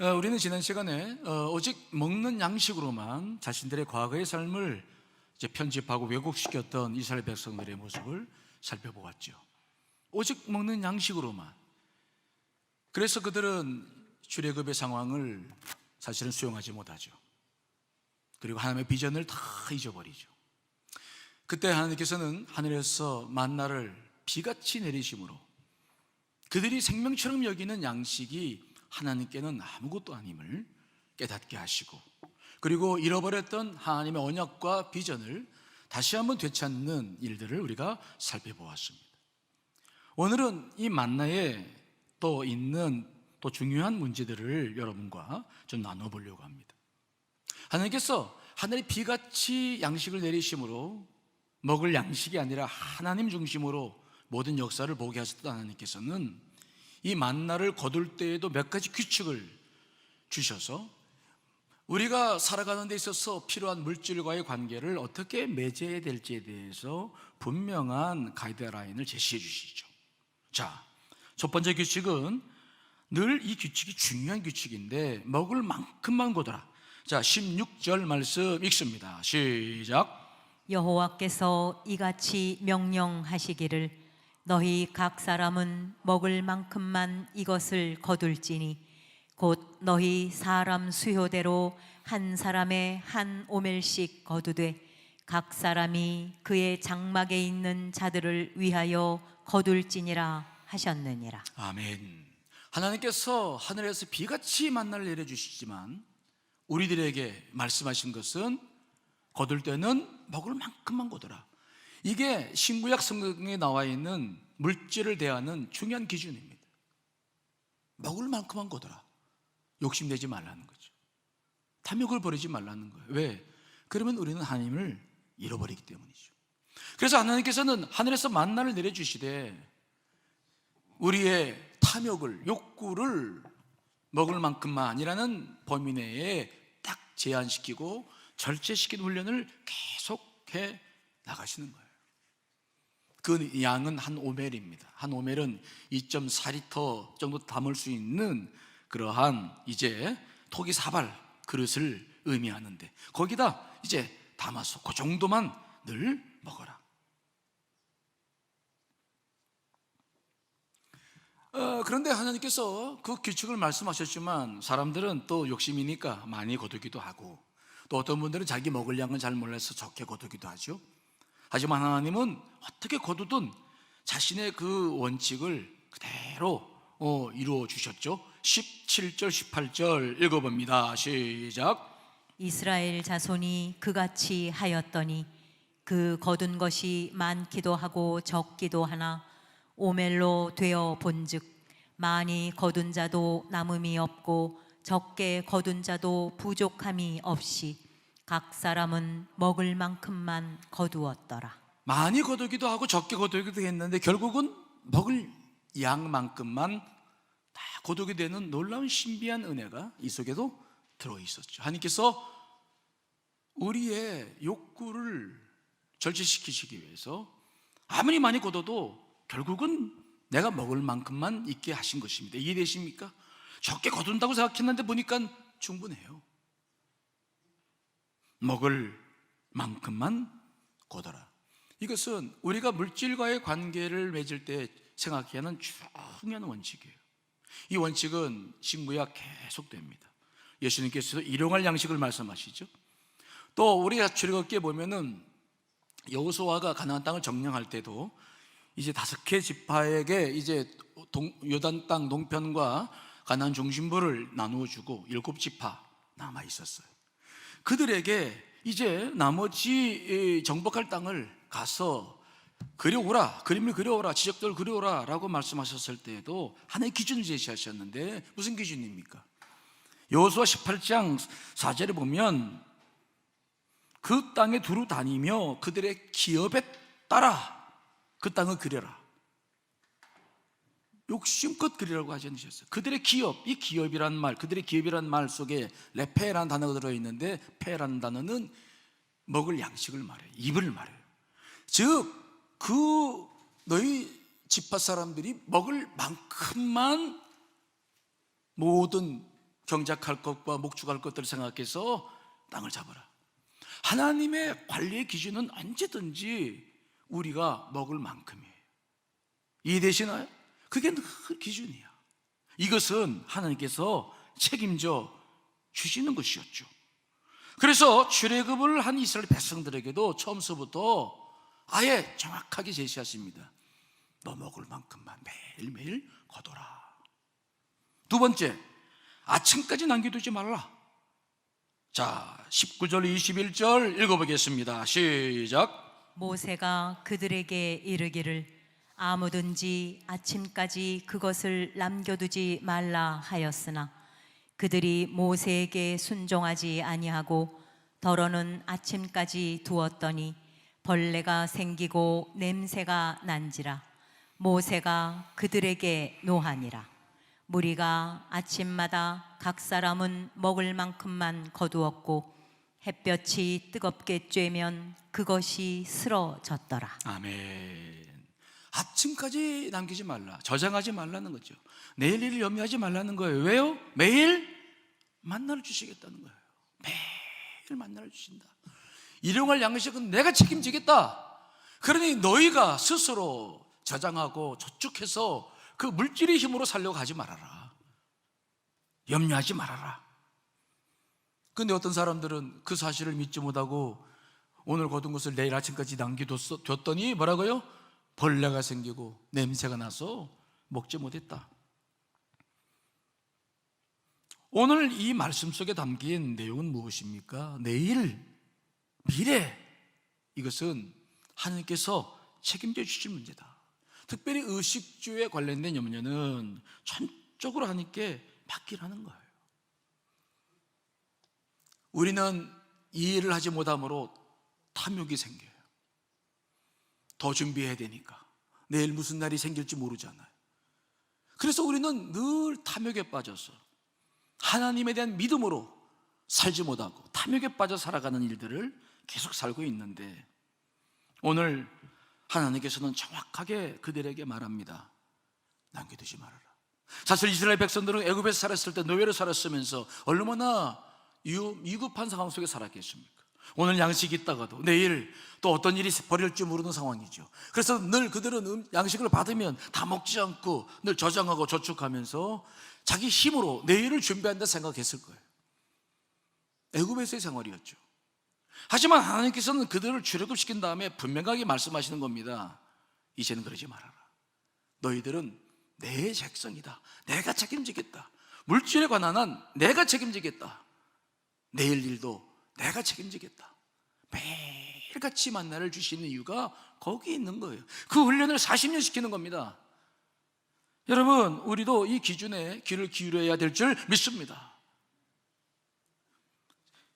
우리는 지난 시간에 오직 먹는 양식으로만 자신들의 과거의 삶을 이제 편집하고 왜곡시켰던 이스라엘 백성들의 모습을 살펴보았죠. 오직 먹는 양식으로만. 그래서 그들은 출애굽의 상황을 사실은 수용하지 못하죠. 그리고 하나님의 비전을 다 잊어버리죠. 그때 하나님께서는 하늘에서 만나를 비같이 내리심으로 그들이 생명처럼 여기는 양식이 하나님께는 아무것도 아님을 깨닫게 하시고, 그리고 잃어버렸던 하나님의 언약과 비전을 다시 한번 되찾는 일들을 우리가 살펴보았습니다. 오늘은 이 만나에 또 있는 또 중요한 문제들을 여러분과 좀 나눠보려고 합니다. 하나님께서 하늘의 비같이 양식을 내리심으로 먹을 양식이 아니라 하나님 중심으로 모든 역사를 보게 하셨던 하나님께서는 이 만나를 거둘 때에도 몇 가지 규칙을 주셔서 우리가 살아가는 데 있어서 필요한 물질과의 관계를 어떻게 맺어야 될지에 대해서 분명한 가이드라인을 제시해 주시죠. 자, 첫 번째 규칙은 늘 이 규칙이 중요한 규칙인데 먹을 만큼만 거둬라. 자, 16절 말씀 읽습니다. 시작. 여호와께서 이같이 명령하시기를 너희 각 사람은 먹을 만큼만 이것을 거둘지니 곧 너희 사람 수요대로 한 사람의 한 오멜씩 거두되 각 사람이 그의 장막에 있는 자들을 위하여 거둘지니라 하셨느니라. 아멘. 하나님께서 하늘에서 비같이 만나를 내려주시지만 우리들에게 말씀하신 것은 거둘 때는 먹을 만큼만 거두라. 이게 신구약 성경에 나와 있는 물질을 대하는 중요한 기준입니다. 먹을 만큼만 거둬라. 욕심내지 말라는 거죠. 탐욕을 버리지 말라는 거예요. 왜? 그러면 우리는 하나님을 잃어버리기 때문이죠. 그래서 하나님께서는 하늘에서 만나를 내려주시되 우리의 탐욕을, 욕구를 먹을 만큼만이라는 범위 내에 딱 제한시키고 절제시키는 훈련을 계속해 나가시는 거예요. 그 양은 한 오멜입니다. 한 오멜은 2.4리터 정도 담을 수 있는 그러한 이제 토기 사발 그릇을 의미하는데 거기다 이제 담아서 그 정도만 늘 먹어라. 그런데 하나님께서 그 규칙을 말씀하셨지만 사람들은 또 욕심이니까 많이 거두기도 하고 또 어떤 분들은 자기 먹을 양은 잘 몰라서 적게 거두기도 하죠. 하지만 하나님은 어떻게 거두든 자신의 그 원칙을 그대로 이루어 주셨죠. 17절 18절 읽어봅니다. 시작. 이스라엘 자손이 그같이 하였더니 그 거둔 것이 많기도 하고 적기도 하나 오멜로 되어 본즉 많이 거둔 자도 남음이 없고 적게 거둔 자도 부족함이 없이 각 사람은 먹을 만큼만 거두었더라. 많이 거두기도 하고 적게 거두기도 했는데 결국은 먹을 양만큼만 다 거두게 되는 놀라운 신비한 은혜가 이 속에도 들어있었죠. 하나님께서 우리의 욕구를 절제시키시기 위해서 아무리 많이 거둬도 결국은 내가 먹을 만큼만 있게 하신 것입니다. 이해되십니까? 적게 거둔다고 생각했는데 보니까 충분해요. 먹을 만큼만 거둬라. 이것은 우리가 물질과의 관계를 맺을 때 생각해야 하는 중요한 원칙이에요. 이 원칙은 신구약 계속됩니다. 예수님께서도 일용할 양식을 말씀하시죠. 또 우리가 출애굽기에 보면은 여호수아가 가나안 땅을 정령할 때도 이제 5개 지파에게 이제 요단 땅 동편과 가나안 중심부를 나누어 주고 7지파 남아 있었어요. 그들에게 이제 나머지 정복할 땅을 가서 그려오라, 그림을 그려오라, 지적들을 그려오라 라고 말씀하셨을 때에도 하나의 기준을 제시하셨는데 무슨 기준입니까? 여호수아 18장 4절에 보면 그 땅에 두루 다니며 그들의 기업에 따라 그 땅을 그려라. 욕심껏 그리라고 하지 않으셨어요. 그들의 기업, 이 기업이란 말, 그들의 기업이란 말 속에 레페라는 단어가 들어있는데 페라는 단어는 먹을 양식을 말해요. 입을 말해요. 즉, 너희 지파 사람들이 먹을 만큼만 모든 경작할 것과 목축할 것들을 생각해서 땅을 잡아라. 하나님의 관리의 기준은 언제든지 우리가 먹을 만큼이에요. 이해되시나요? 그게 늘 기준이야. 이것은 하나님께서 책임져 주시는 것이었죠. 그래서 출애굽을 한 이스라엘 백성들에게도 처음서부터 아예 정확하게 제시하십니다. 너 먹을 만큼만 매일매일 거둬라. 두 번째, 아침까지 남겨두지 말라. 자, 19절 21절 읽어보겠습니다. 시작. 모세가 그들에게 이르기를 아무든지 아침까지 그것을 남겨두지 말라 하였으나 그들이 모세에게 순종하지 아니하고 더러는 아침까지 두었더니 벌레가 생기고 냄새가 난지라. 모세가 그들에게 노하니라. 무리가 아침마다 각 사람은 먹을 만큼만 거두었고 햇볕이 뜨겁게 쬐면 그것이 쓰러졌더라. 아멘. 아침까지 남기지 말라. 저장하지 말라는 거죠. 내일 일을 염려하지 말라는 거예요. 왜요? 매일 만나를 주시겠다는 거예요. 매일 만나를 주신다. 일용할 양식은 내가 책임지겠다. 그러니 너희가 스스로 저장하고 저축해서 그 물질의 힘으로 살려고 하지 말아라. 염려하지 말아라. 근데 어떤 사람들은 그 사실을 믿지 못하고 오늘 거둔 것을 내일 아침까지 남겨뒀더니 뭐라고요? 벌레가 생기고 냄새가 나서 먹지 못했다. 오늘 이 말씀 속에 담긴 내용은 무엇입니까? 내일, 미래, 이것은 하나님께서 책임져 주실 문제다. 특별히 의식주에 관련된 염려는 전적으로 하나님께 맡기라는 거예요. 우리는 이 일을 하지 못함으로 탐욕이 생겨요. 더 준비해야 되니까. 내일 무슨 날이 생길지 모르잖아요. 그래서 우리는 늘 탐욕에 빠져서 하나님에 대한 믿음으로 살지 못하고 탐욕에 빠져 살아가는 일들을 계속 살고 있는데, 오늘 하나님께서는 정확하게 그들에게 말합니다. 남겨두지 말아라. 사실 이스라엘 백성들은 애굽에서 살았을 때 노예로 살았으면서 얼마나 위급한 상황 속에 살았겠습니까? 오늘 양식이 있다가도 내일 또 어떤 일이 벌일지 모르는 상황이죠. 그래서 늘 그들은 양식을 받으면 다 먹지 않고 늘 저장하고 저축하면서 자기 힘으로 내일을 준비한다 생각했을 거예요. 애굽에서의 생활이었죠. 하지만 하나님께서는 그들을 출애굽시킨 다음에 분명하게 말씀하시는 겁니다. 이제는 그러지 말아라. 너희들은 내 백성이다. 내가 책임지겠다. 물질에 관한 한 내가 책임지겠다. 내일 일도 내가 책임지겠다. 매일같이 만나를 주시는 이유가 거기에 있는 거예요. 그 훈련을 40년 시키는 겁니다. 여러분, 우리도 이 기준에 귀를 기울여야 될 줄 믿습니다.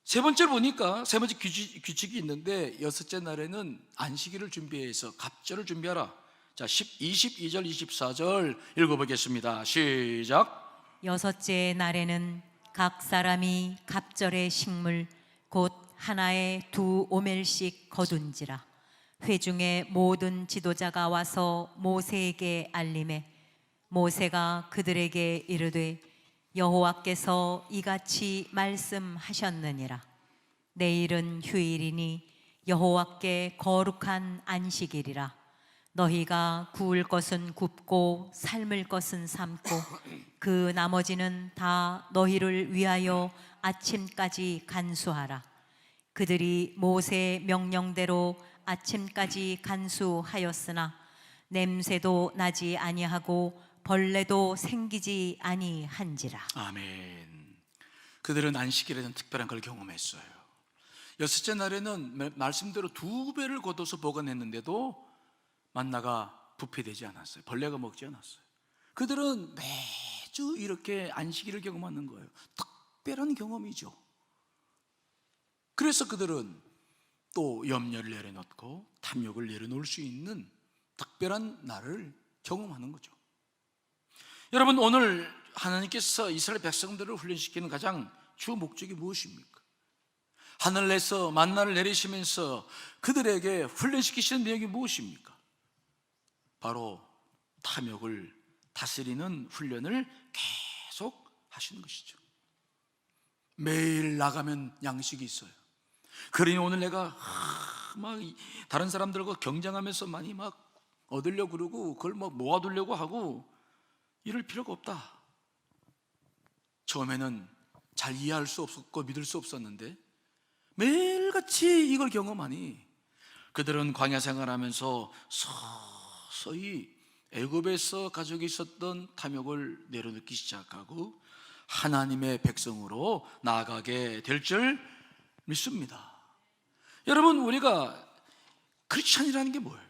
세 번째 보니까 세 번째 규칙이 있는데, 여섯째 날에는 안식일을 준비해서 갑절을 준비하라. 자, 22절 24절 읽어보겠습니다. 시작. 여섯째 날에는 각 사람이 갑절의 식물 곧 하나에 2 오멜씩 거둔지라. 회중의 모든 지도자가 와서 모세에게 알림해 모세가 그들에게 이르되 여호와께서 이같이 말씀하셨느니라. 내일은 휴일이니 여호와께 거룩한 안식일이라. 너희가 구울 것은 굽고 삶을 것은 삶고 그 나머지는 다 너희를 위하여 아침까지 간수하라. 그들이 모세의 명령대로 아침까지 간수하였으나 냄새도 나지 아니하고 벌레도 생기지 아니한지라. 아멘. 그들은 안식일에는 특별한 걸 경험했어요. 여섯째 날에는 말씀대로 2배를 거둬서 보관했는데도 만나가 부패되지 않았어요. 벌레가 먹지 않았어요. 그들은 매주 이렇게 안식일을 경험하는 거예요. 특별한 경험이죠. 그래서 그들은 또 염려를 내려놓고 탐욕을 내려놓을 수 있는 특별한 날을 경험하는 거죠. 여러분, 오늘 하나님께서 이스라엘 백성들을 훈련시키는 가장 주 목적이 무엇입니까? 하늘에서 만나를 내리시면서 그들에게 훈련시키시는 내용이 무엇입니까? 바로 탐욕을 다스리는 훈련을 계속 하시는 것이죠. 매일 나가면 양식이 있어요. 그러니 오늘 내가 막 다른 사람들과 경쟁하면서 많이 막 얻으려고 그러고 그걸 막 모아두려고 하고 이럴 필요가 없다. 처음에는 잘 이해할 수 없었고 믿을 수 없었는데 매일같이 이걸 경험하니 그들은 광야 생활하면서 서서히 애굽에서 가지고 있었던 탐욕을 내려놓기 시작하고 하나님의 백성으로 나아가게 될 줄 믿습니다. 여러분, 우리가 크리스찬이라는 게 뭐예요?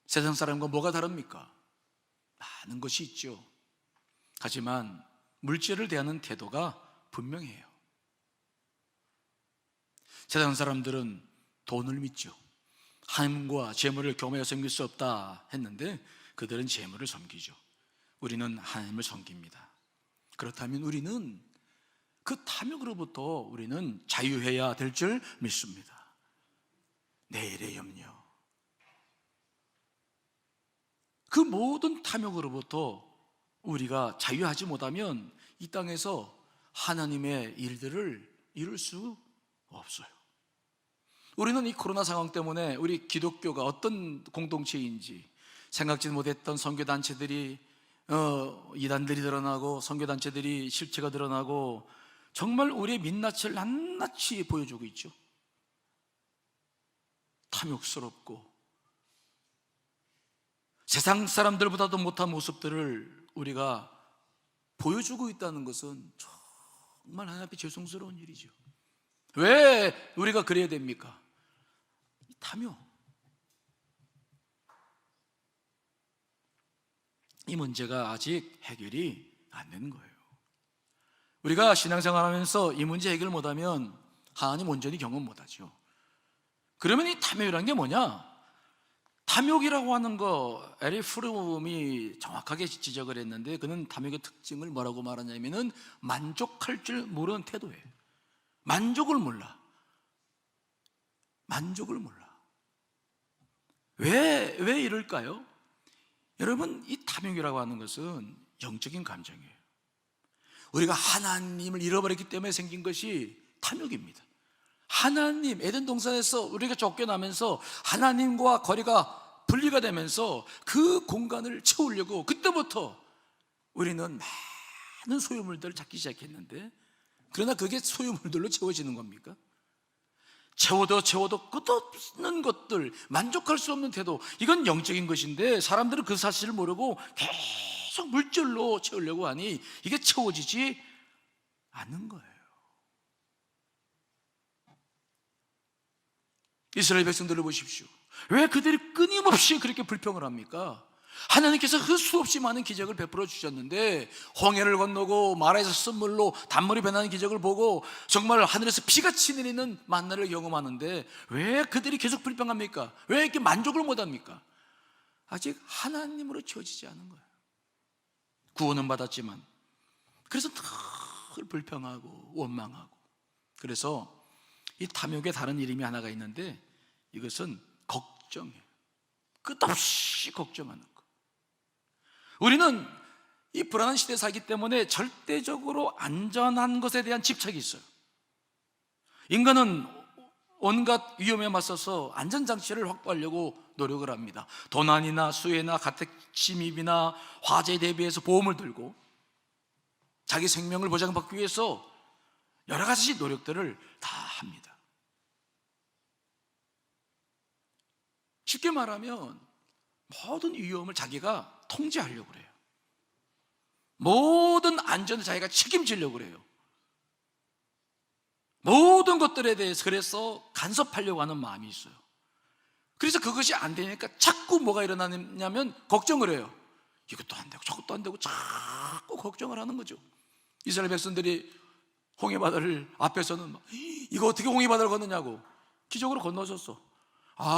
세상 사람과 뭐가 다릅니까? 많은 것이 있죠. 하지만 물질을 대하는 태도가 분명해요. 세상 사람들은 돈을 믿죠. 하나님과 재물을 겸하여 섬길 수 없다 했는데 그들은 재물을 섬기죠. 우리는 하나님을 섬깁니다. 그렇다면 우리는 그 탐욕으로부터 우리는 자유해야 될 줄 믿습니다. 내일의 염려, 그 모든 탐욕으로부터 우리가 자유하지 못하면 이 땅에서 하나님의 일들을 이룰 수 없어요. 우리는 이 코로나 상황 때문에 우리 기독교가 어떤 공동체인지 생각지 못했던 선교단체들이 이단들이 드러나고 선교단체들이 실체가 드러나고 정말 우리의 민낯을 낱낱이 보여주고 있죠. 탐욕스럽고 세상 사람들보다도 못한 모습들을 우리가 보여주고 있다는 것은 정말 하나님 앞에 죄송스러운 일이죠. 왜 우리가 그래야 됩니까? 탐욕. 이 문제가 아직 해결이 안 되는 거예요. 우리가 신앙생활하면서 이 문제 해결 못하면 하나님 온전히 경험 못하죠. 그러면 이 탐욕이라는 게 뭐냐? 탐욕이라고 하는 거 에리 프룸이 정확하게 지적을 했는데 그는 탐욕의 특징을 뭐라고 말하냐면은 만족할 줄 모르는 태도예요. 만족을 몰라. 만족을 몰라. 왜 이럴까요? 여러분, 이 탐욕이라고 하는 것은 영적인 감정이에요. 우리가 하나님을 잃어버렸기 때문에 생긴 것이 탐욕입니다. 하나님, 에덴 동산에서 우리가 쫓겨나면서 하나님과 거리가 분리가 되면서 그 공간을 채우려고 그때부터 우리는 많은 소유물들을 찾기 시작했는데, 그러나 그게 소유물들로 채워지는 겁니까? 채워도 끝없는 것들, 만족할 수 없는 태도, 이건 영적인 것인데 사람들은 그 사실을 모르고 계속 물질로 채우려고 하니 이게 채워지지 않는 거예요. 이스라엘 백성들을 보십시오. 왜 그들이 끊임없이 그렇게 불평을 합니까? 하나님께서 그 수없이 많은 기적을 베풀어 주셨는데 홍해를 건너고 마라에서 쓴물로 단물이 변하는 기적을 보고 정말 하늘에서 비같이 내리는 만나를 경험하는데 왜 그들이 계속 불평합니까? 왜 이렇게 만족을 못합니까? 아직 하나님으로 채워지지 않은 거예요. 구원은 받았지만 그래서 늘 불평하고 원망하고. 그래서 이 탐욕의 다른 이름이 하나가 있는데 이것은 걱정이에요. 끝없이 걱정하는 거. 우리는 이 불안한 시대에 살기 때문에 절대적으로 안전한 것에 대한 집착이 있어요. 인간은 온갖 위험에 맞서서 안전장치를 확보하려고 노력을 합니다. 도난이나 수해나 가택 침입이나 화재에 대비해서 보험을 들고 자기 생명을 보장받기 위해서 여러 가지 노력들을 다 합니다. 쉽게 말하면 모든 위험을 자기가 통제하려고 그래요. 모든 안전을 자기가 책임지려고 그래요. 모든 것들에 대해서 그래서 간섭하려고 하는 마음이 있어요. 그래서 그것이 안 되니까 자꾸 뭐가 일어나냐면 걱정을 해요. 이것도 안 되고 저것도 안 되고 자꾸 걱정을 하는 거죠. 이스라엘 백성들이 홍해바다를 앞에서는 막, 이거 어떻게 홍해바다를 건너냐고 기적으로 건너줬어.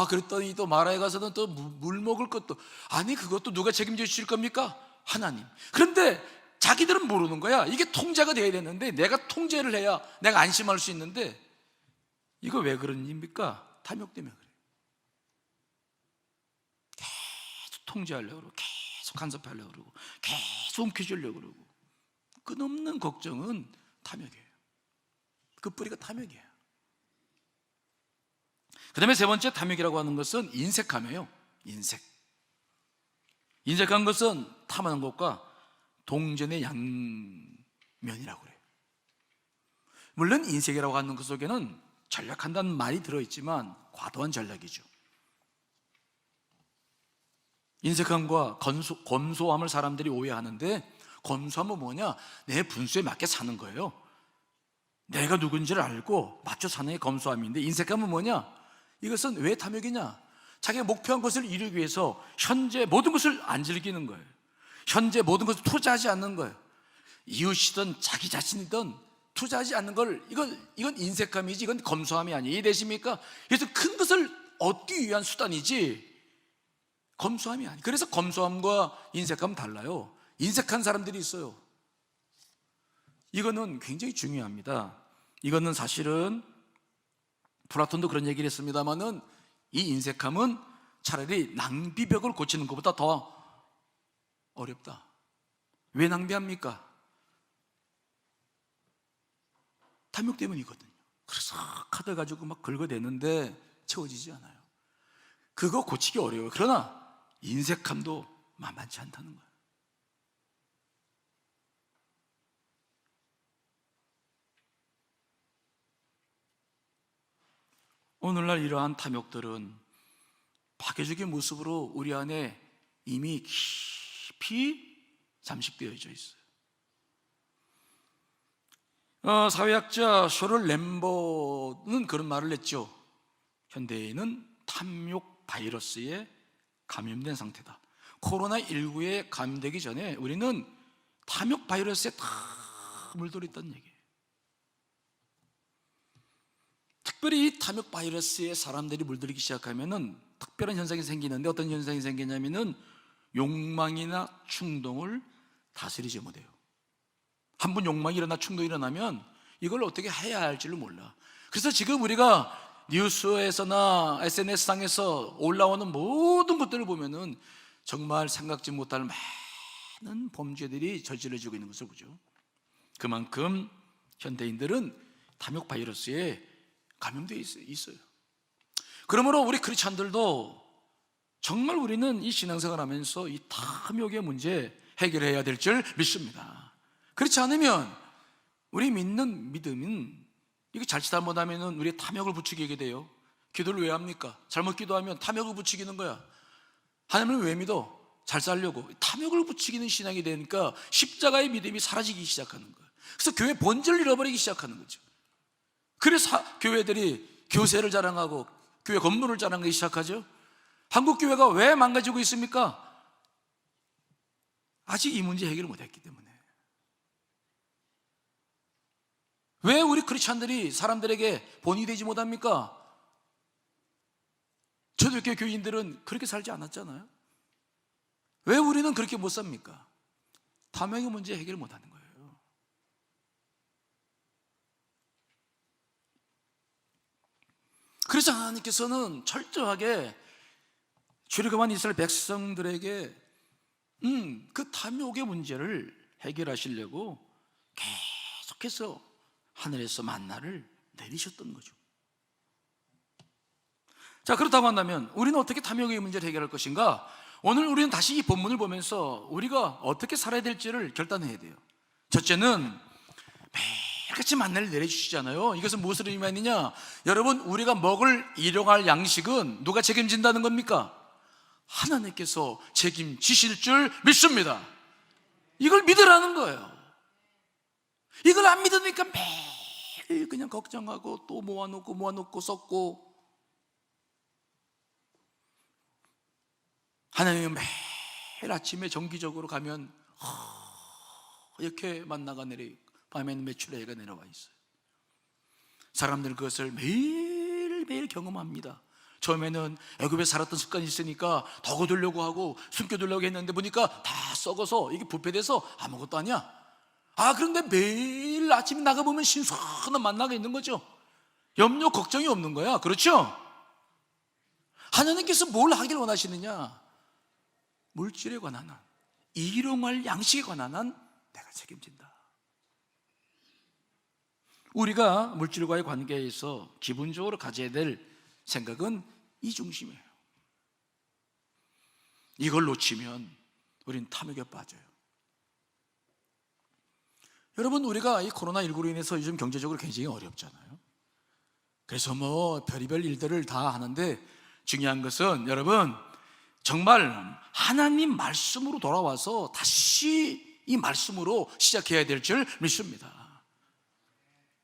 그랬더니 또 마라에 가서는 또 물 먹을 것도, 아니 그것도 누가 책임져 주실 겁니까? 하나님. 그런데 자기들은 모르는 거야. 이게 통제가 돼야 되는데 내가 통제를 해야 내가 안심할 수 있는데 이거 왜 그런 일입니까? 탐욕 때문에 그래요. 계속 통제하려고 그러고 계속 간섭하려고 그러고 계속 움켜쥐려고 그러고 끝없는 걱정은 탐욕이에요. 그 뿌리가 탐욕이에요. 그 다음에 세 번째 탐욕이라고 하는 것은 인색함이에요. 인색한 것은 탐하는 것과 동전의 양면이라고 그래요. 물론 인색이라고 하는 것 속에는 전략한다는 말이 들어있지만 과도한 전략이죠. 인색함과 검소함을 사람들이 오해하는데, 검소함은 뭐냐? 내 분수에 맞게 사는 거예요. 내가 누군지를 알고 맞춰 사는 게 검소함인데, 인색함은 뭐냐? 이것은 왜 탐욕이냐? 자기가 목표한 것을 이루기 위해서 현재 모든 것을 안 즐기는 거예요. 현재 모든 것을 투자하지 않는 거예요. 이웃이든 자기 자신이든 투자하지 않는 걸, 이건 인색함이지, 이건 검소함이 아니에요. 이해되십니까? 그래서 큰 것을 얻기 위한 수단이지 검소함이 아니에요. 그래서 검소함과 인색함은 달라요. 인색한 사람들이 있어요. 이거는 굉장히 중요합니다. 이거는 사실은 플라톤도 그런 얘기를 했습니다만은, 이 인색함은 차라리 낭비벽을 고치는 것보다 더 어렵다. 왜 낭비합니까? 탐욕 때문이거든요. 그래서 카드 가지고 막 긁어대는데 채워지지 않아요. 그거 고치기 어려워요. 그러나 인색함도 만만치 않다는 거예요. 오늘날 이러한 탐욕들은 파괴적인 모습으로 우리 안에 이미 깊이 잠식되어져 있어요. 사회학자 셔럴 램버는 그런 말을 했죠. 현대인은 탐욕 바이러스에 감염된 상태다. 코로나19에 감염되기 전에 우리는 탐욕 바이러스에 다 물들어 있다는 얘기예요. 특별히 이 탐욕 바이러스에 사람들이 물들기 시작하면은 특별한 현상이 생기는데, 어떤 현상이 생기냐면은 욕망이나 충동을 다스리지 못해요. 한 번 욕망이 일어나 충동이 일어나면 이걸 어떻게 해야 할지를 몰라. 그래서 지금 우리가 뉴스에서나 SNS상에서 올라오는 모든 것들을 보면은 정말 생각지 못할 많은 범죄들이 저질러지고 있는 것을 보죠. 그만큼 현대인들은 탐욕 바이러스에 감염되어 있어요. 그러므로 우리 크리스찬들도 정말 우리는 이 신앙생활 하면서 이 탐욕의 문제 해결해야 될 줄 믿습니다. 그렇지 않으면 우리 믿는 믿음은, 이게 자칫 잘못하면 우리 탐욕을 부추기게 돼요. 기도를 왜 합니까? 잘못 기도하면 탐욕을 부추기는 거야. 하나님을 왜 믿어? 잘 살려고. 탐욕을 부추기는 신앙이 되니까 십자가의 믿음이 사라지기 시작하는 거예요. 그래서 교회 본질을 잃어버리기 시작하는 거죠. 그래서 교회들이 교세를 자랑하고 교회 건물을 자랑하기 시작하죠. 한국 교회가 왜 망가지고 있습니까? 아직 이 문제 해결을 못했기 때문에. 왜 우리 크리스찬들이 사람들에게 본이 되지 못합니까? 초대교회 교인들은 그렇게 살지 않았잖아요. 왜 우리는 그렇게 못 삽니까? 탐욕의 문제 해결을 못하는 거예요. 그래서 하나님께서는 철저하게 출애굽한 이스라엘 백성들에게 그 탐욕의 문제를 해결하시려고 계속해서 하늘에서 만나를 내리셨던 거죠. 자, 그렇다고 한다면 우리는 어떻게 탐욕의 문제를 해결할 것인가? 오늘 우리는 다시 이 본문을 보면서 우리가 어떻게 살아야 될지를 결단해야 돼요. 첫째는 매일같이 만나를 내려주시잖아요. 이것은 무엇을 의미하느냐? 여러분, 우리가 먹을 일용할 양식은 누가 책임진다는 겁니까? 하나님께서 책임지실 줄 믿습니다. 이걸 믿으라는 거예요. 이걸 안 믿으니까 매일 그냥 걱정하고 또 모아놓고 썼고, 하나님은 매일 아침에 정기적으로 가면 이렇게 만나가 밤에는 매출의 해가 내려와 있어요. 사람들은 그것을 매일매일 경험합니다. 처음에는 애굽에 살았던 습관이 있으니까 더 거두려고 하고 숨겨두려고 했는데 보니까 다 썩어서 이게 부패돼서 아무것도 아니야. 그런데 매일 아침에 나가보면 신선한 만나가 있는 거죠. 염려 걱정이 없는 거야. 그렇죠? 하나님께서 뭘 하길 원하시느냐? 물질에 관한 한, 일용할 양식에 관한 한 내가 책임진다. 우리가 물질과의 관계에서 기본적으로 가져야 될 생각은 이 중심이에요. 이걸 놓치면 우린 탐욕에 빠져요. 여러분, 우리가 이 코로나19로 인해서 요즘 경제적으로 굉장히 어렵잖아요. 그래서 뭐 별의별 일들을 다 하는데 중요한 것은 여러분, 정말 하나님 말씀으로 돌아와서 다시 이 말씀으로 시작해야 될 줄 믿습니다.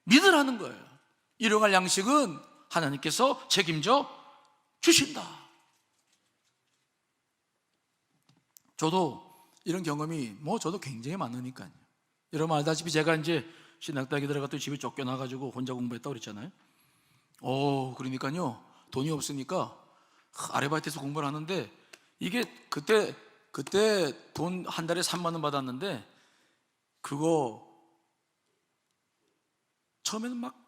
믿으라는 거예요. 일용할 양식은 하나님께서 책임져 주신다. 저도 이런 경험이 저도 굉장히 많으니까요. 여러분 알다시피 제가 이제 신학대학에 들어갔더니 집에 쫓겨나가지고 혼자 공부했다고 그랬잖아요. 그러니까요, 돈이 없으니까 아르바이트에서 공부를 하는데, 이게 그때 돈 한 달에 3만 원 받았는데, 그거 처음에는 막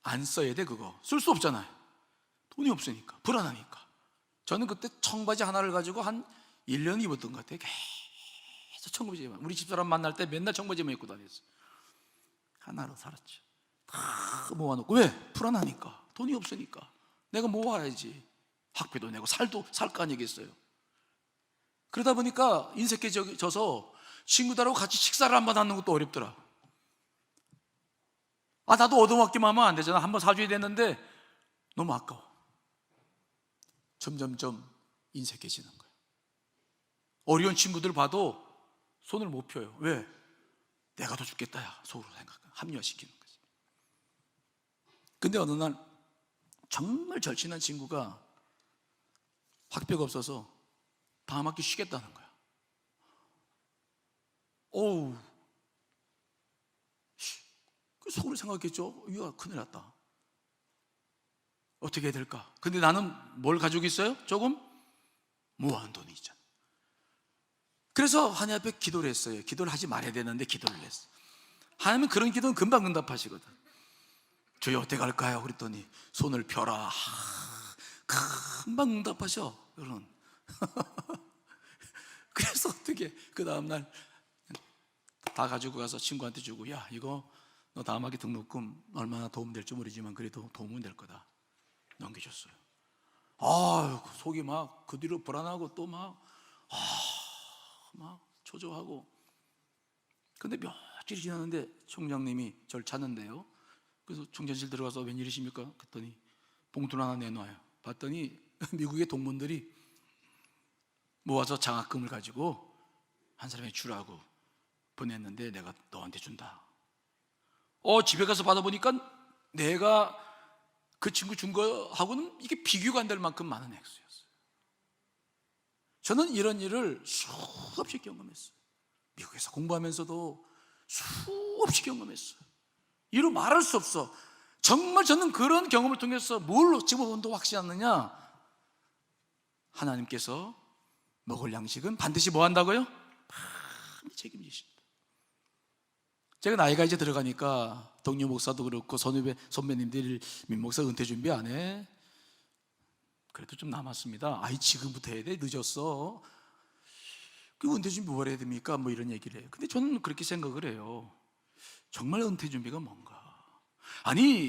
안 써야 돼. 그거 쓸 수 없잖아요. 돈이 없으니까, 불안하니까. 저는 그때 청바지 하나를 가지고 한 1년 입었던 것 같아요. 계속 청바지만, 우리 집사람 만날 때 맨날 청바지만 입고 다녔어요. 하나로 살았죠. 다 모아놓고. 왜? 불안하니까, 돈이 없으니까. 내가 모아야지. 학비도 내고 살 거 아니겠어요. 그러다 보니까 인색해져서 친구들하고 같이 식사를 한번 하는 것도 어렵더라. 나도 얻어먹기만 하면 안 되잖아. 한번 사줘야 되는데 너무 아까워. 점점점 인색해지는 거예요. 어려운 친구들 봐도 손을 못 펴요. 왜? 내가 더 죽겠다, 야, 속으로 생각하고 합리화시키는 거지. 근데 어느 날 정말 절친한 친구가 학비가 없어서 다음 학기 쉬겠다는 거야. 속으로 생각했죠. 이거 큰일 났다. 어떻게 해야 될까? 근데 나는 뭘 가지고 있어요? 조금 모아놓은 돈이 있잖아. 그래서 하나님 앞에 기도를 했어요. 기도를 하지 말아야 되는데 기도를 했어. 하나님은 그런 기도는 금방 응답하시거든. 주여 어떻게 할까요? 그랬더니 손을 펴라. 금방 응답하셔. 여러분. 그래서 어떻게 그 다음날 다 가지고 가서 친구한테 주고, 야, 이거 너 다음 학기 등록금 얼마나 도움될지 모르지만 그래도 도움은 될 거다. 넘겨줬어요. 속이 막 그 뒤로 불안하고 또 막 초조하고. 근데 며칠이 지났는데 총장님이 저를 찾는데요. 그래서 총장실 들어가서 웬일이십니까? 그랬더니 봉투를 하나 내놔요. 봤더니 미국의 동문들이 모아서 장학금을 가지고 한 사람에게 주라고 보냈는데 내가 너한테 준다. 집에 가서 받아보니까 내가 그 친구 준 거하고는 이게 비교가 안 될 만큼 많은 액수였어요. 저는 이런 일을 수없이 경험했어요. 미국에서 공부하면서도 수없이 경험했어요. 이루 말할 수 없어. 정말 저는 그런 경험을 통해서 뭘 집어본다고 확신하느냐? 하나님께서 먹을 양식은 반드시 뭐 한다고요? 많이 책임지신다. 제가 나이가 이제 들어가니까 동료 목사도 그렇고 선배님들 민목사 은퇴 준비 안 해? 그래도 좀 남았습니다. 지금부터 해야 돼? 늦었어. 그 은퇴 준비 뭘 해야 됩니까? 이런 얘기를 해요. 근데 저는 그렇게 생각을 해요. 정말 은퇴 준비가 뭔가?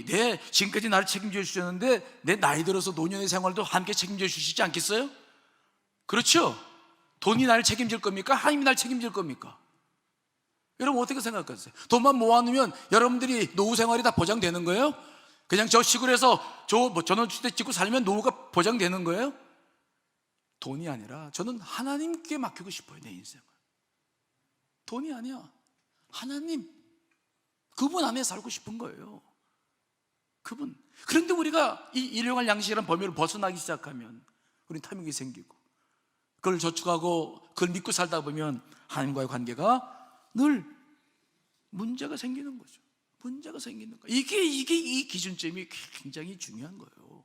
내 지금까지 나를 책임져 주셨는데 내 나이 들어서 노년의 생활도 함께 책임져 주시지 않겠어요? 그렇죠? 돈이 나를 책임질 겁니까? 하나님이 나를 책임질 겁니까? 여러분 어떻게 생각하세요? 돈만 모아놓으면 여러분들이 노후 생활이 다 보장되는 거예요? 그냥 저 시골에서 전원주택 짓고 살면 노후가 보장되는 거예요? 돈이 아니라 저는 하나님께 맡기고 싶어요. 내 인생을. 돈이 아니야. 하나님, 그분 안에 살고 싶은 거예요. 그분. 그런데 우리가 이 일용할 양식이라는 범위를 벗어나기 시작하면 우리는 탐욕이 생기고, 그걸 저축하고 그걸 믿고 살다 보면 하나님과의 관계가 늘 문제가 생기는 거죠. 문제가 생기는 거예요. 이게 이 기준점이 굉장히 중요한 거예요.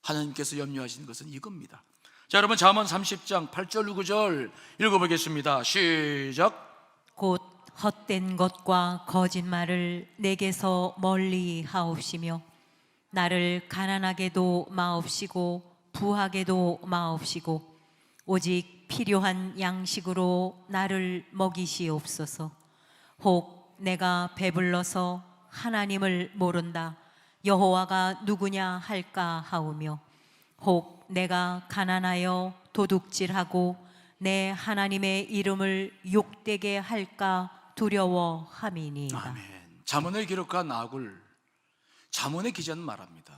하나님께서 염려하시는 것은 이겁니다. 자, 여러분 잠언 30장 8절 9절 읽어보겠습니다. 시작. 곧 헛된 것과 거짓말을 내게서 멀리 하옵시며 나를 가난하게도 마옵시고 부하게도 마옵시고 오직 필요한 양식으로 나를 먹이시옵소서. 혹 내가 배불러서 하나님을 모른다. 여호와가 누구냐 할까 하오며 혹 내가 가난하여 도둑질하고 내 하나님의 이름을 욕되게 할까 두려워함이니이다. 아멘. 잠언을 기록한 아굴, 잠언의 기자는 말합니다.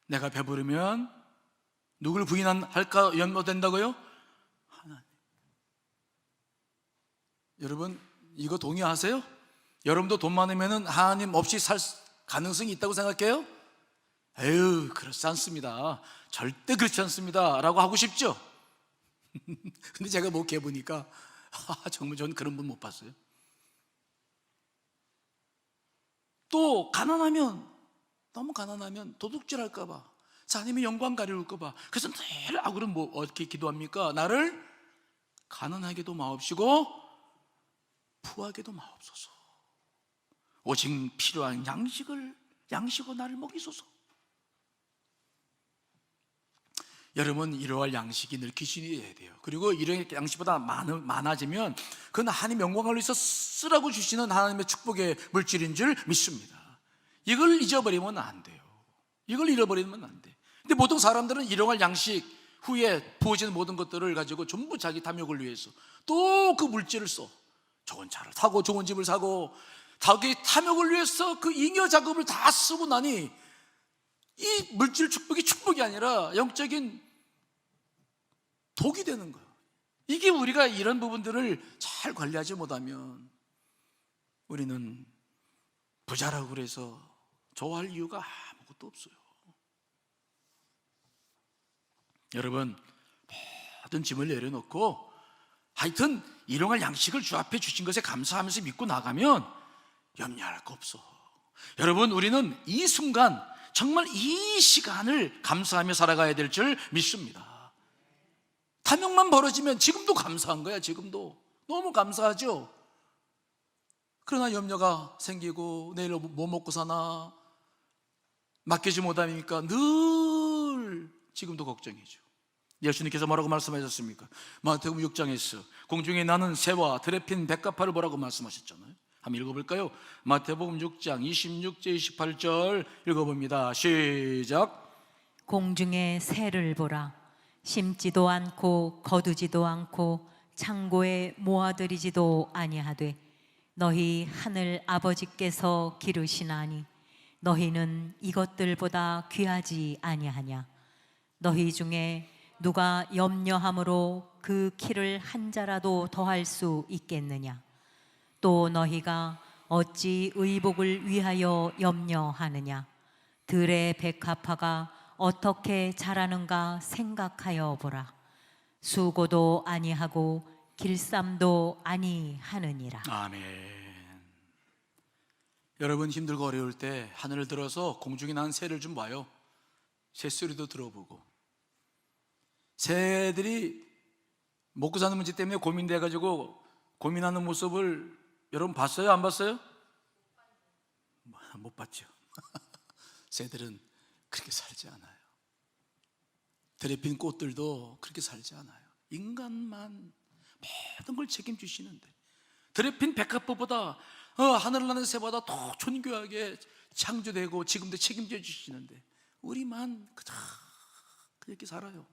내가 배부르면 누굴 부인할까 연모된다고요? 하나님. 여러분 이거 동의하세요? 여러분도 돈 많으면 하나님 없이 살 가능성이 있다고 생각해요? 에휴, 그렇지 않습니다. 절대 그렇지 않습니다 라고 하고 싶죠? 근데 제가 목회 보니까 정말 저는 그런 분 못 봤어요. 또 가난하면, 너무 가난하면 도둑질 할까봐, 하나님의 영광 가려울까봐, 그래서 늘 아굴은 뭐 어떻게 기도합니까? 나를 가난하게도 마옵시고 부하게도 마옵소서. 오직 필요한 양식으로 나를 먹이소서. 여러분 이러할 양식이 늘 기준이 돼야 돼요. 그리고 이런 양식보다 많아지면 그건 하나님 영광을 위해서 쓰라고 주시는 하나님의 축복의 물질인 줄 믿습니다. 이걸 잊어버리면 안 돼요. 이걸 잃어버리면 안 돼. 근데 보통 사람들은 일용할 양식 후에 부어지는 모든 것들을 가지고 전부 자기 탐욕을 위해서 또 그 물질을 써. 좋은 차를 타고 좋은 집을 사고 자기 탐욕을 위해서 그 잉여 자금을 다 쓰고 나니 이 물질 축복이 아니라 영적인 독이 되는 거예요. 이게 우리가 이런 부분들을 잘 관리하지 못하면 우리는 부자라고 그래서 좋아할 이유가 아무것도 없어요. 여러분 모든 짐을 내려놓고 하여튼 일용할 양식을 주 앞에 주신 것에 감사하면서 믿고 나가면 염려할 거 없어. 여러분 우리는 이 순간 정말 이 시간을 감사하며 살아가야 될 줄 믿습니다. 탐욕만 벌어지면 지금도 감사한 거야. 지금도 너무 감사하죠. 그러나 염려가 생기고 내일 뭐 먹고 사나 맡기지 못하니까 늘 지금도 걱정이죠. 예수님께서 뭐라고 말씀하셨습니까? 마태복음 6장에서 공중에 나는 새와 들에 핀 백합화를 보라고 말씀하셨잖아요. 한번 읽어볼까요? 마태복음 6장 26절 28절 읽어봅니다. 시작. 공중의 새를 보라. 심지도 않고 거두지도 않고 창고에 모아들이지도 아니하되 너희 하늘 아버지께서 기르시나니 너희는 이것들보다 귀하지 아니하냐. 너희 중에 누가 염려함으로 그 키를 한 자라도 더할 수 있겠느냐. 또 너희가 어찌 의복을 위하여 염려하느냐. 들의 백합화가 어떻게 자라는가 생각하여 보라. 수고도 아니하고 길쌈도 아니하느니라. 아멘. 여러분 힘들고 어려울 때 하늘을 들어서 공중에 나는 새를 좀 봐요. 새소리도 들어보고. 새들이 먹고 사는 문제 때문에 고민돼가지고 고민하는 모습을 여러분 봤어요? 안 봤어요? 못 봤죠. 새들은 그렇게 살지 않아요. 들에 핀 꽃들도 그렇게 살지 않아요. 인간만 모든 걸 책임지시는데 들에 핀 백합화보다 하늘을 나는 새보다 더 존귀하게 창조되고 지금도 책임져 주시는데 우리만 그렇게 살아요.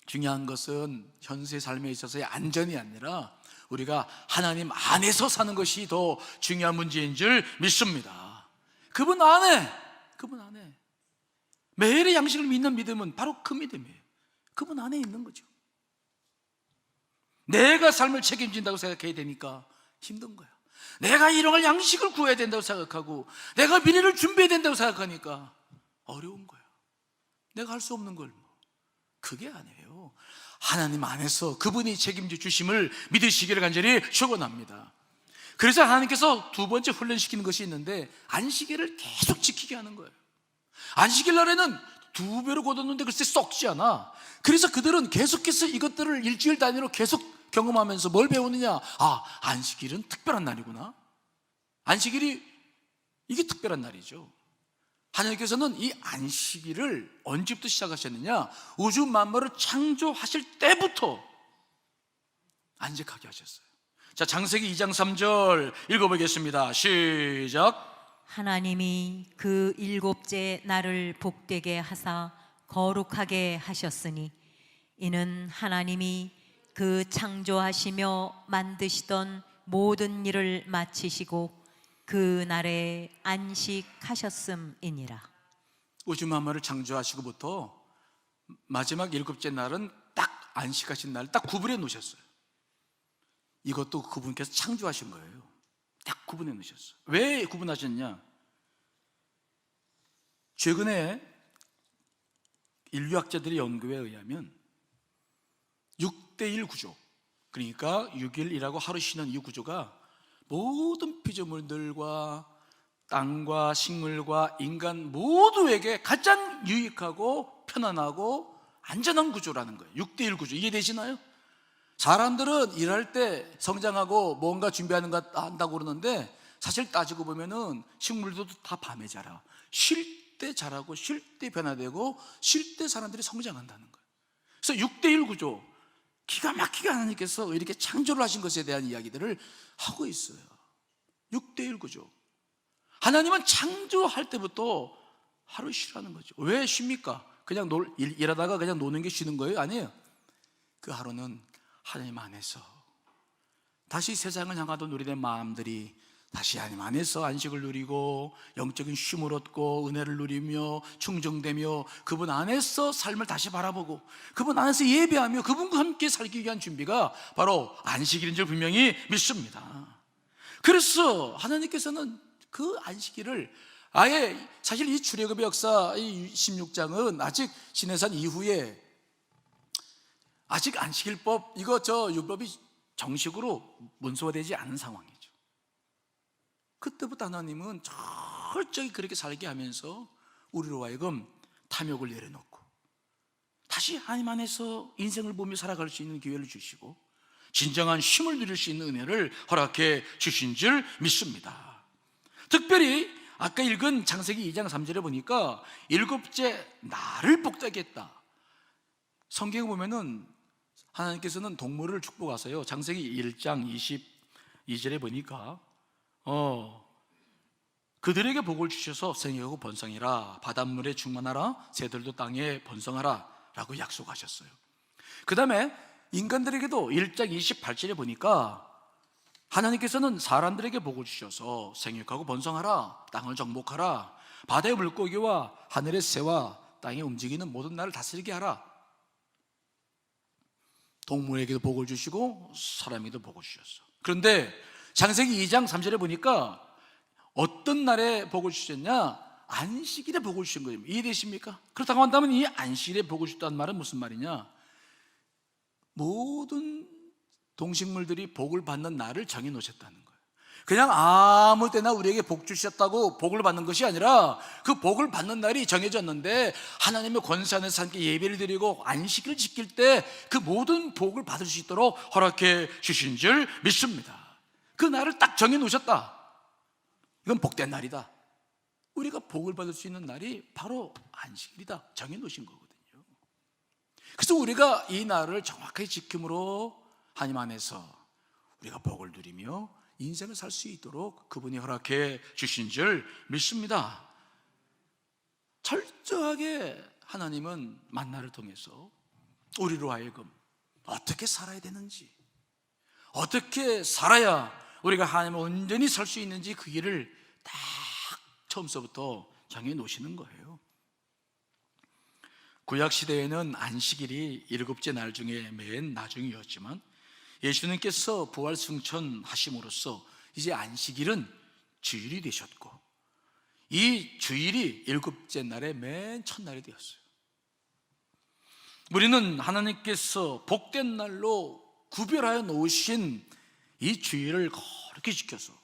중요한 것은 현세 삶에 있어서의 안전이 아니라 우리가 하나님 안에서 사는 것이 더 중요한 문제인 줄 믿습니다. 그분 안에 매일의 양식을 믿는 믿음은 바로 그 믿음이에요. 그분 안에 있는 거죠. 내가 삶을 책임진다고 생각해야 되니까 힘든 거야. 내가 일용할 양식을 구해야 된다고 생각하고 내가 미래를 준비해야 된다고 생각하니까 어려운 거야. 내가 할 수 없는 걸 그게 아니에요. 하나님 안에서 그분이 책임져 주심을 믿으시기를 간절히 축원합니다. 그래서 하나님께서 두 번째 훈련시키는 것이 있는데 안식일을 계속 지키게 하는 거예요. 안식일 날에는 2배로 거뒀는데 글쎄 썩지 않아. 그래서 그들은 계속해서 이것들을 일주일 단위로 계속 경험하면서 뭘 배우느냐? 안식일은 특별한 날이구나. 안식일이 이게 특별한 날이죠. 하나님께서는 이 안식일을 언제부터 시작하셨느냐? 우주 만물을 창조하실 때부터 안식하게 하셨어요. 자, 창세기 2장 3절 읽어보겠습니다. 시작. 하나님이 그 일곱째 날을 복되게 하사 거룩하게 하셨으니 이는 하나님이 그 창조하시며 만드시던 모든 일을 마치시고 그 날에 안식하셨음이니라. 우주 만물을 창조하시고부터 마지막 일곱째 날은 딱 안식하신 날 딱 구분해 놓으셨어요. 이것도 그분께서 창조하신 거예요. 딱 구분해 놓으셨어요. 왜 구분하셨냐? 최근에 인류학자들의 연구에 의하면 6대1 구조, 그러니까 6일이라고 하루 쉬는 이 구조가 모든 피조물들과 땅과 식물과 인간 모두에게 가장 유익하고 편안하고 안전한 구조라는 거예요. 6대1 구조, 이해되시나요? 사람들은 일할 때 성장하고 뭔가 준비하는 거 한다고 그러는데 사실 따지고 보면은 식물들도 다 밤에 자라. 쉴 때 자라고 쉴 때 변화되고 쉴 때 사람들이 성장한다는 거예요. 그래서 6대1 구조, 기가 막히게 하나님께서 이렇게 창조를 하신 것에 대한 이야기들을 하고 있어요. 6대1 구조. 하나님은 창조할 때부터 하루 쉬라는 거죠. 왜 쉽니까? 그냥 일하다가 그냥 노는 게 쉬는 거예요? 아니에요. 그 하루는 하나님 안에서 다시 세상을 향하던 우리의 마음들이 다시 하나님 안에서 안식을 누리고 영적인 쉼을 얻고 은혜를 누리며 충정되며 그분 안에서 삶을 다시 바라보고 그분 안에서 예배하며 그분과 함께 살기 위한 준비가 바로 안식일인 줄 분명히 믿습니다. 그래서 하나님께서는 그 안식일을 아예, 사실 이 출애굽의 역사 이 16장은 아직 시내산 이후에 아직 안식일법 율법이 정식으로 문서화되지 않은 상황이죠. 그때부터 하나님은 철저히 그렇게 살게 하면서 우리로 하여금 탐욕을 내려놓고 다시 하나님 안에서 인생을 보며 살아갈 수 있는 기회를 주시고 진정한 쉼을 누릴 수 있는 은혜를 허락해 주신 줄 믿습니다. 특별히 아까 읽은 창세기 2장 3절에 보니까 일곱째 날을 복되게 했다. 성경에 보면은 하나님께서는 동물을 축복하세요. 창세기 1장 22절에 보니까 그들에게 복을 주셔서 생육하고 번성해라, 바닷물에 충만하라, 새들도 땅에 번성하라 라고 약속하셨어요. 그 다음에 인간들에게도 1장 28절에 보니까 하나님께서는 사람들에게 복을 주셔서 생육하고 번성하라, 땅을 정복하라, 바다의 물고기와 하늘의 새와 땅에 움직이는 모든 날을 다스리게 하라. 동물에게도 복을 주시고 사람에게도 복을 주셨어. 그런데 창세기 2장 3절에 보니까 어떤 날에 복을 주셨냐? 안식일에 복을 주신 거예요. 이해되십니까? 그렇다고 한다면 이 안식일에 복을 주셨다는 말은 무슨 말이냐? 모든 동식물들이 복을 받는 날을 정해 놓으셨다는 거예요. 그냥 아무 때나 우리에게 복 주셨다고 복을 받는 것이 아니라 그 복을 받는 날이 정해졌는데 하나님의 권세 안에서 함께 예배를 드리고 안식을 지킬 때 그 모든 복을 받을 수 있도록 허락해 주신 줄 믿습니다. 그 날을 딱 정해 놓으셨다. 이건 복된 날이다. 우리가 복을 받을 수 있는 날이 바로 안식일이다. 정해 놓으신 거거든요. 그래서 우리가 이 날을 정확하게 지킴으로 하나님 안에서 우리가 복을 누리며 인생을 살 수 있도록 그분이 허락해 주신 줄 믿습니다. 철저하게 하나님은 만나를 통해서 우리로 하여금 어떻게 살아야 되는지, 어떻게 살아야 우리가 하나님을 온전히 살 수 있는지 그 길을 딱 처음서부터 정해 놓으시는 거예요. 구약시대에는 안식일이 일곱째 날 중에 맨 나중이었지만 예수님께서 부활 승천하심으로써 이제 안식일은 주일이 되셨고 이 주일이 일곱째 날의 맨 첫날이 되었어요. 우리는 하나님께서 복된 날로 구별하여 놓으신 이 주일을 거룩히 지켜서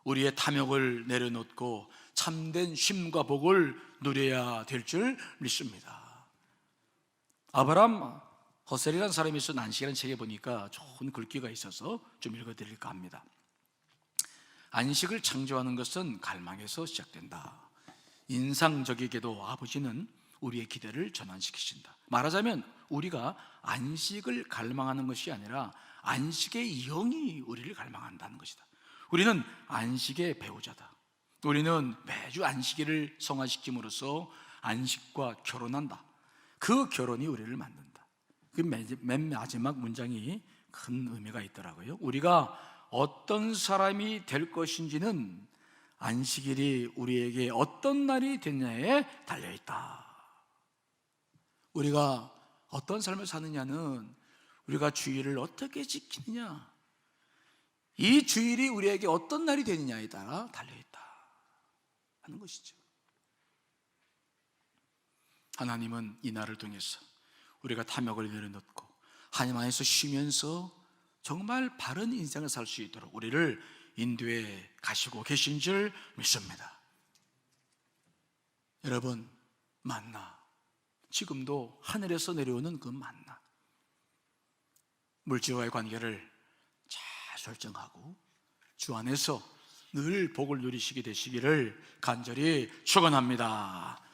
우리의 탐욕을 내려놓고 참된 쉼과 복을 누려야 될 줄 믿습니다. 아브람 허셀이라는 사람이 쓴 안식이라는 책에 보니까 좋은 글귀가 있어서 좀 읽어드릴까 합니다. 안식을 창조하는 것은 갈망에서 시작된다. 인상적이게도 아버지는 우리의 기대를 전환시키신다. 말하자면 우리가 안식을 갈망하는 것이 아니라 안식의 영이 우리를 갈망한다는 것이다. 우리는 안식의 배우자다. 우리는 매주 안식일을 성화시킴으로써 안식과 결혼한다. 그 결혼이 우리를 만든다. 그 맨 마지막 문장이 큰 의미가 있더라고요. 우리가 어떤 사람이 될 것인지는 안식일이 우리에게 어떤 날이 됐냐에 달려있다. 우리가 어떤 삶을 사느냐는 우리가 주일을 어떻게 지키느냐, 이 주일이 우리에게 어떤 날이 되느냐에 따라 달려있다 하는 것이죠. 하나님은 이 날을 통해서 우리가 탐욕을 내려놓고 하나님 안에서 쉬면서 정말 바른 인생을 살 수 있도록 우리를 인도해 가시고 계신 줄 믿습니다. 여러분, 만나, 지금도 하늘에서 내려오는 그 만나, 물질과의 관계를 잘 설정하고 주 안에서 늘 복을 누리시게 되시기를 간절히 축원합니다.